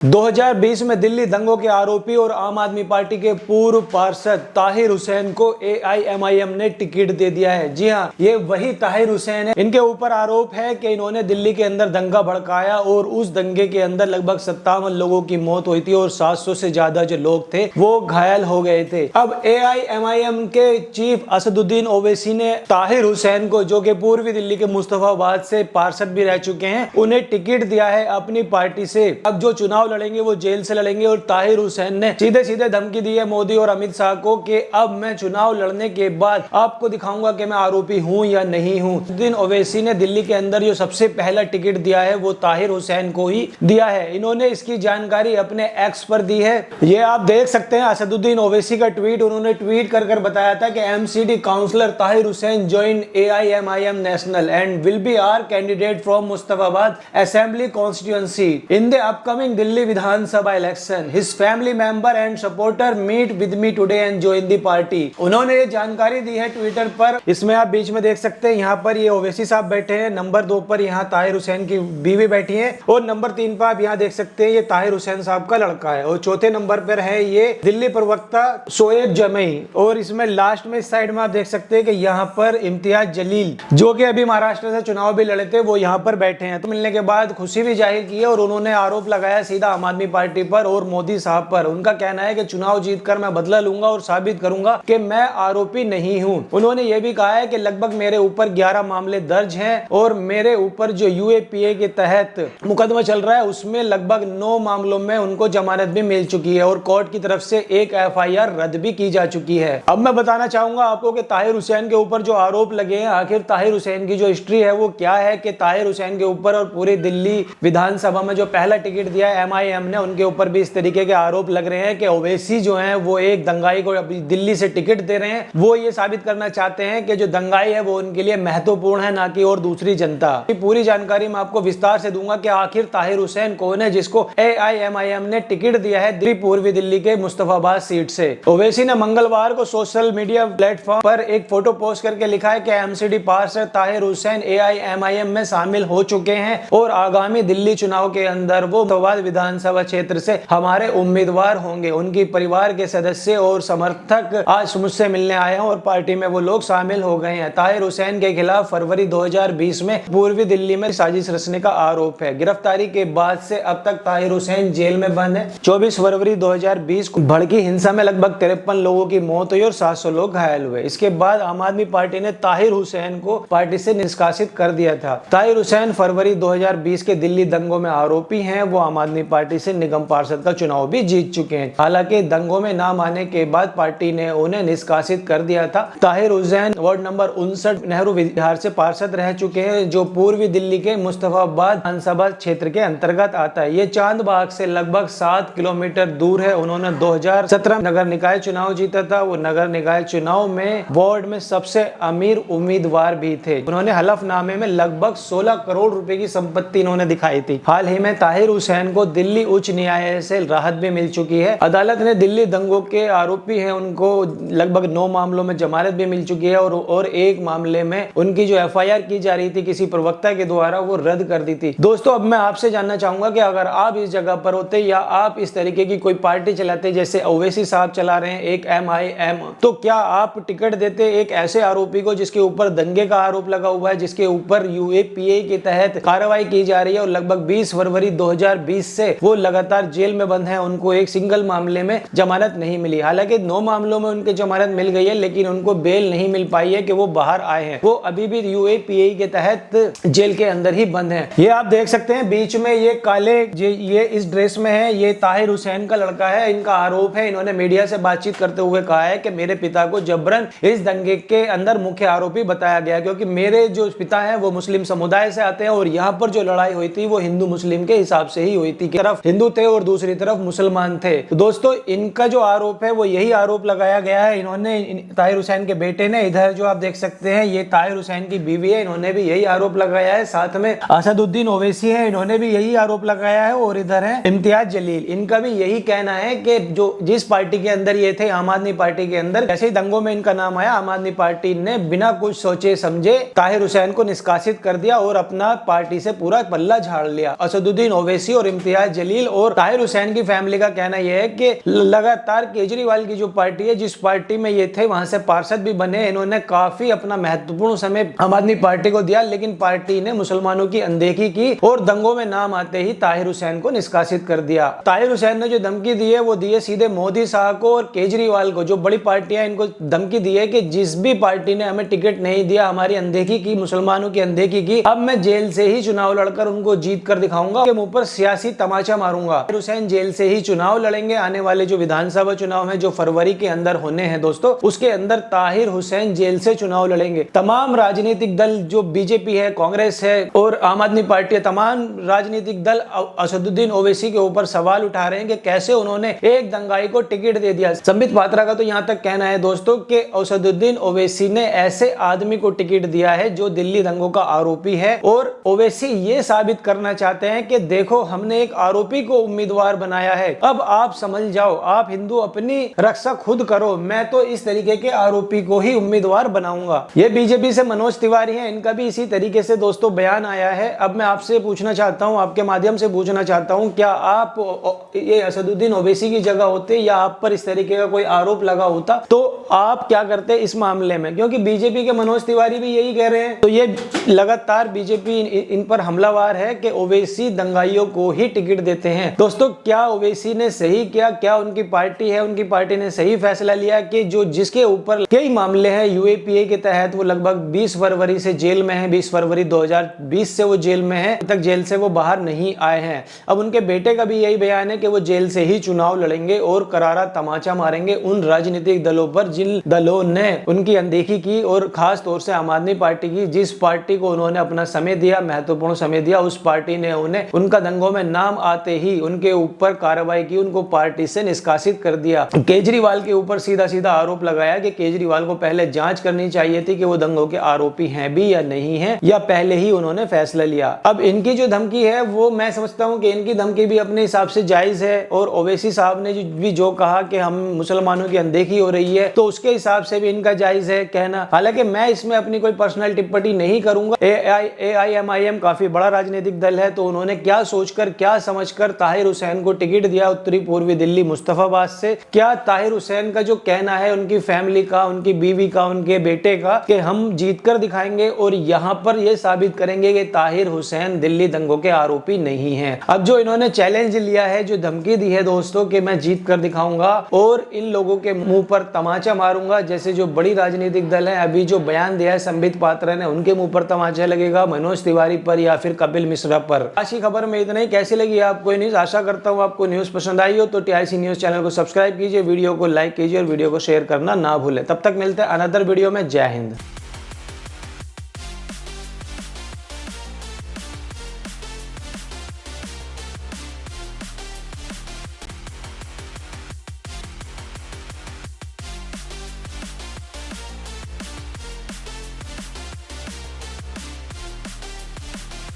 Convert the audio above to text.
2020 में दिल्ली दंगों के आरोपी और आम आदमी पार्टी के पूर्व पार्षद ताहिर हुसैन को एआईएमआईएम ने टिकट दे दिया है। जी हां, ये वही ताहिर हुसैन है। इनके ऊपर आरोप है कि इन्होंने दिल्ली के अंदर दंगा भड़काया और उस दंगे के अंदर लगभग 57 लोगों की मौत हुई थी और 700 से ज्यादा जो लोग थे वो घायल हो गए थे। अब एआईएमआईएम के चीफ असदुद्दीन ओवैसी ने ताहिर हुसैन को, जो कि पूर्वी दिल्ली के मुस्तफाबाद से पार्षद भी रह चुके हैं, उन्हें टिकट दिया है अपनी पार्टी से। अब जो चुनाव लड़ेंगे वो जेल से लड़ेंगे और ताहिर हुसैन ने सीधे सीधे धमकी दी है मोदी और अमित शाह को कि अब मैं चुनाव लड़ने के बाद आपको दिखाऊंगा कि मैं आरोपी हूं या नहीं हूं। दिन ओवैसी ने दिल्ली के अंदर जो सबसे पहला टिकट दिया है वो ताहिर हुसैन को ही दिया है। इन्होंने इसकी जानकारी अपने एक्स पर दी है। ये आप देख सकते हैं असदुद्दीन ओवैसी का ट्वीट। उन्होंने ट्वीट कर बताया था कि MCD councillor Tahir Hussain join AIMIM national and will be our candidate from Mustafabad assembly constituency in the upcoming Delhi Vidhan Sabha election. His family member and supporter meet with me today and join the party. उन्होंने ये जानकारी दी है Twitter पर। इसमें आप बीच में देख सकते हैं, यहाँ पर ये ओवैसी साहब बैठे हैं, नंबर 2 पर यहाँ ताहिर हुसैन की बीवी बैठी है और नंबर 3 पर आप यहाँ देख सकते हैं ये ताहिर हुसैन साहब का लड़का है और चौथे नंबर पर है ये दिल्ली प्रवक्ता शोएब जमई। और इसमें लास्ट में इस साइड में आप देख सकते हैं कि यहाँ पर इम्तियाज जलील, जो कि अभी महाराष्ट्र से चुनाव भी लड़े थे, वो यहाँ पर बैठे हैं। तो मिलने के बाद खुशी भी जाहिर की है और उन्होंने आरोप लगाया सीधा आम आदमी पार्टी पर और मोदी साहब पर। उनका कहना है कि चुनाव जीतकर मैं बदला लूंगा और साबित करूंगा कि मैं आरोपी नहीं हूं। उन्होंने यह भी कहा है कि लगभग मेरे ऊपर 11 मामले दर्ज हैं और मेरे ऊपर जो यूएपीए के तहत मुकदमा चल रहा है उसमें लगभग 9 मामलों में उनको जमानत भी मिल चुकी है और कोर्ट की तरफ से एक एफआईआर रद्द भी की जा चुकी है। अब मैं बताना चाहूंगा आपको कि ताहिर हुसैन के ऊपर जो आरोप लगे हैं, आखिर ताहिर हुसैन की जो हिस्ट्री है वो क्या है, कि ताहिर हुसैन के ऊपर और पूरी दिल्ली विधानसभा में जो पहला टिकट दिया है एमआईएम ने, उनके ऊपर भी इस तरीके के आरोप लग रहे हैं कि ओवैसी जो है वो एक दंगाई को दिल्ली से टिकट दे रहे हैं। वो ये साबित करना चाहते हैं कि जो दंगाई है वो उनके लिए महत्वपूर्ण है, ना कि और दूसरी जनता। पूरी जानकारी मैं आपको विस्तार से दूंगा कि आखिर ताहिर हुसैन कौन है जिसको एआईएमआईएम ने टिकट दिया है दिल्ली पूर्वी दिल्ली के मुस्तफाबाद सीट से। ओवैसी ने मंगलवार को सोशल मीडिया प्लेटफॉर्म पर एक फोटो पोस्ट करके लिखा है कि एमसीडी पार्षद ताहिर हुसैन एआईएमआईएम में शामिल हो चुके हैं और आगामी दिल्ली चुनाव के अंदर वो मुस्तफाबाद विधानसभा क्षेत्र से हमारे उम्मीदवार होंगे। उनकी परिवार के सदस्य और समर्थक आज मुझसे मिलने आए हैं और पार्टी में वो लोग शामिल हो गए हैं। ताहिर हुसैन के खिलाफ फरवरी 2020 में पूर्वी दिल्ली में साजिश रचने का आरोप है। गिरफ्तारी के बाद से अब तक ताहिर हुसैन जेल में बंद है। 24 फरवरी 2020 को भड़की हिंसा में लगभग 53 लोगों की मौत हुई और 700 लोग घायल हुए। इसके बाद आम आदमी पार्टी ने ताहिर हुसैन को पार्टी से निष्कासित कर दिया था। ताहिर हुसैन फरवरी 2020 के दिल्ली दंगों में आरोपी हैं। वो आम आदमी पार्टी से निगम पार्षद का चुनाव भी जीत चुके हैं। हालांकि दंगों में नाम आने के बाद पार्टी ने उन्हें निष्कासित कर दिया था। ताहिर हुसैन वार्ड नंबर 59 नेहरू विहार से पार्षद रह चुके हैं, जो पूर्वी दिल्ली के मुस्तफाबाद विधानसभा क्षेत्र के अंतर्गत आता है। ये चांद बाग से लगभग 7 किलोमीटर दूर है। उन्होंने 2017 नगर निकाय चुनाव जीता था। वो नगर निकाय चुनाव में वार्ड में सबसे अमीर उम्मीदवार भी थे। उन्होंने हलफनामे में लगभग 16 करोड़ रुपए की संपत्ति इन्होंने दिखाई थी। हाल ही में ताहिर हुसैन को दिल्ली उच्च न्यायालय से राहत भी मिल चुकी है। अदालत ने दिल्ली दंगों के आरोपी हैं उनको लगभग 9 मामलों में जमानत भी मिल चुकी है और एक मामले में उनकी जो एफआईआर की जा रही थी किसी प्रवक्ता के द्वारा, वो रद्द कर दी थी। दोस्तों, अब मैं आपसे जानना चाहूंगा कि अगर आप इस जगह पर होते या आप इस तरीके की कोई पार्टी चलाते जैसे ओवैसी साहब चला रहे हैं एक एमआईएम, तो क्या आप टिकट देते एक ऐसे आरोपी को जिसके ऊपर दंगे का आरोप लगा हुआ है, जिसके ऊपर यूएपीए के तहत कार्रवाई की जा रही है और लगभग 20 फरवरी 2020 से वो लगातार जेल में बंद है। उनको एक सिंगल मामले में जमानत नहीं मिली। हालांकि 9 मामलों में उनकी जमानत मिल गई है, लेकिन उनको बेल नहीं मिल पाई है कि वो बाहर आए हैं। वो अभी भी यूएपीए के तहत जेल के अंदर ही बंद हैं। ये आप देख सकते हैं बीच में ये काले ये इस ड्रेस में है, ये ताहिर हुसैन का लड़का है। इनका आरोप है, इन्होंने मीडिया से बातचीत करते हुए कहा है कि मेरे पिता को जबरन इस दंगे के अंदर मुख्य आरोपी बताया गया, क्योंकि मेरे जो पिता है वो मुस्लिम समुदाय से आते हैं और यहाँ पर जो लड़ाई हुई थी वो हिंदू मुस्लिम के हिसाब से ही हुई थी। तरफ हिंदू थे और दूसरी तरफ मुसलमान थे। तो दोस्तों, इनका जो आरोप है वो यही आरोप लगाया गया है। इन्होंने ताहिर हुसैन के बेटे ने, इधर जो आप देख सकते हैं ये ताहिर हुसैन की बीवी है, इन्होंने भी यही आरोप लगाया है। साथ में असदुद्दीन ओवैसी है, इन्होंने भी यही आरोप लगाया है। और इधर है इम्तियाज जलील, इनका भी यही कहना है कि जो जिस पार्टी के अंदर ये थे, आम आदमी पार्टी के अंदर, जैसे ही दंगों में इनका नाम आया, आम आदमी पार्टी ने बिना कुछ सोचे समझे ताहिर हुसैन को निष्कासित कर दिया और अपना पार्टी से पूरा पल्ला झाड़ लिया। असदुद्दीन ओवैसी और इम्तियाज जलील और ताहिर हुसैन की फैमिली का कहना यह है कि लगातार केजरीवाल की जो पार्टी है, जिस पार्टी में ये थे वहां से पार्षद भी बने, इन्होंने काफी अपना महत्वपूर्ण समय आम आदमी पार्टी को दिया, लेकिन पार्टी ने मुसलमानों की अनदेखी की और दंगों में नाम आते ही ताहिर हुसैन को निष्कासित कर दिया। ताहिर हुसैन ने जो धमकी दी है वो दी है सीधे मोदी साहब को और केजरीवाल को, जो बड़ी पार्टियां इनको धमकी दी है कि जिस भी पार्टी ने हमें टिकट नहीं दिया, हमारी अनदेखी की, मुसलमानों की अनदेखी की, अब मैं जेल से ही चुनाव लड़कर उनको जीत कर दिखाऊंगा, उनके मुंह पर सियासी तमाचा मारूंगा। ताहिर हुसैन जेल से ही चुनाव लड़ेंगे। आने वाले जो विधानसभा चुनाव है जो फरवरी के अंदर होने हैं दोस्तों, उसके अंदर ताहिर हुसैन जेल से चुनाव लड़ेंगे। तमाम राजनीतिक दल जो बीजेपी है, कांग्रेस है और आम आदमी पार्टी है, तमाम राजनीतिक दल असदुद्दीन ओवैसी के ऊपर सवाल उठा रहे हैं कि कैसे उन्होंने एक दंगाई को टिकट दे दिया। संबित पात्रा का तो यहां तक कहना है दोस्तों कि असदुद्दीन ओवैसी ने ऐसे आदमी को टिकट दिया है जो दिल्ली दंगों का आरोपी है और ओवैसी ये साबित करना चाहते हैं कि देखो हमने एक आरोपी को उम्मीदवार बनाया है, अब आप समझ जाओ, आप हिंदू अपनी रक्षा खुद करो, मैं तो इस तरीके के आरोपी को ही उम्मीदवार बनाऊंगा। ये बीजेपी से मनोज तिवारी हैं, इनका भी इसी तरीके से दोस्तों बयान आया है। अब मैं आपसे पूछना चाहता हूं, आपके माध्यम से पूछना चाहता हूं, क्या आप ये असदुद्दीन ओवैसी की जगह होते या आप पर इस तरीके का कोई आरोप लगा होता तो आप क्या करते इस मामले में? क्योंकि बीजेपी के मनोज तिवारी भी यही कह रहे हैं। तो ये लगातार बीजेपी इन पर हमलावार है कि ओवैसी दंगाइयों को ही टिकट देते हैं। दोस्तों क्या ओवैसी ने सही किया? क्या उनकी पार्टी है, उनकी पार्टी ने सही फैसला लिया कि जो जिसके ऊपर कई मामले हैं यूएपीए के तहत, वो लगभग 20 फरवरी से जेल में है, 20 फरवरी 2020 से वो जेल में है, तक जेल से वो बाहर नहीं आए हैं। अब उनके बेटे का भी यही बयान है कि वो जेल से ही चुनाव लड़ेंगे और करारा तमाचा मारेंगे उन राजनीतिक दलों पर जिन दलों ने उनकी अनदेखी की और खास तौर से आम आदमी पार्टी की। जिस पार्टी को उन्होंने अपना समय दिया, महत्वपूर्ण समय दिया, उस पार्टी ने उन्हें उनका दंगों में नाम आते ही उनके ऊपर कार्रवाई की, उनको पार्टी से निष्कासित कर दिया। केजरीवाल के ऊपर सीधा सीधा आरोप लगाया कि केजरीवाल को पहले जांच करनी चाहिए थी कि वो दंगों के आरोपी हैं भी या नहीं है, या पहले ही उन्होंने फैसला लिया। अब इनकी जो धमकी है वो मैं समझता हूं कि इनकी धमकी भी अपने हिसाब से जायज है और ओवैसी साहब ने भी जो कहा कि हम मुसलमानों की अनदेखी हो रही है तो उसके हिसाब से भी इनका जायज है कहना। हालांकि मैं इसमें अपनी कोई पर्सनल टिप्पणी नहीं करूंगा। AIMIM काफी बड़ा राजनीतिक दल है, तो उन्होंने क्या सोचकर क्या समझकर ताहिर हुसैन को टिकट दिया उत्तरी पूर्वी दिल्ली मुस्तफाबाद से? क्या ताहिर हुसैन का जो कहना है उनकी फैमिली का, उनकी बीवी का, उनके बेटे का कि हम जीत कर दिखाएंगे और यहां पर यह साबित करेंगे कि ताहिर हुसैन दिल्ली दंगों के आरोपी नहीं है। अब जो इन्होंने चैलेंज लिया है, जो धमकी दी है दोस्तों कि मैं जीत कर दिखाऊंगा और इन लोगों के मुंह पर तमाचा मारूंगा, जैसे जो बड़ी राजनीतिक दल है, अभी जो बयान दिया है संबित पात्रा ने, उनके मुंह पर तमाचा लगेगा, मनोज तिवारी पर या फिर कपिल मिश्रा पर। आज की खबर में इतना ही। कैसी लगी आपको न्यूज? आशा करता हूं आपको न्यूज पसंद आई हो तो TIC न्यूज चैनल को सब्सक्राइब कीजिए, वीडियो को लाइक कीजिए और वीडियो को शेयर करना ना भूलें। तब तक मिलते हैं अनदर वीडियो में। जय हिंद।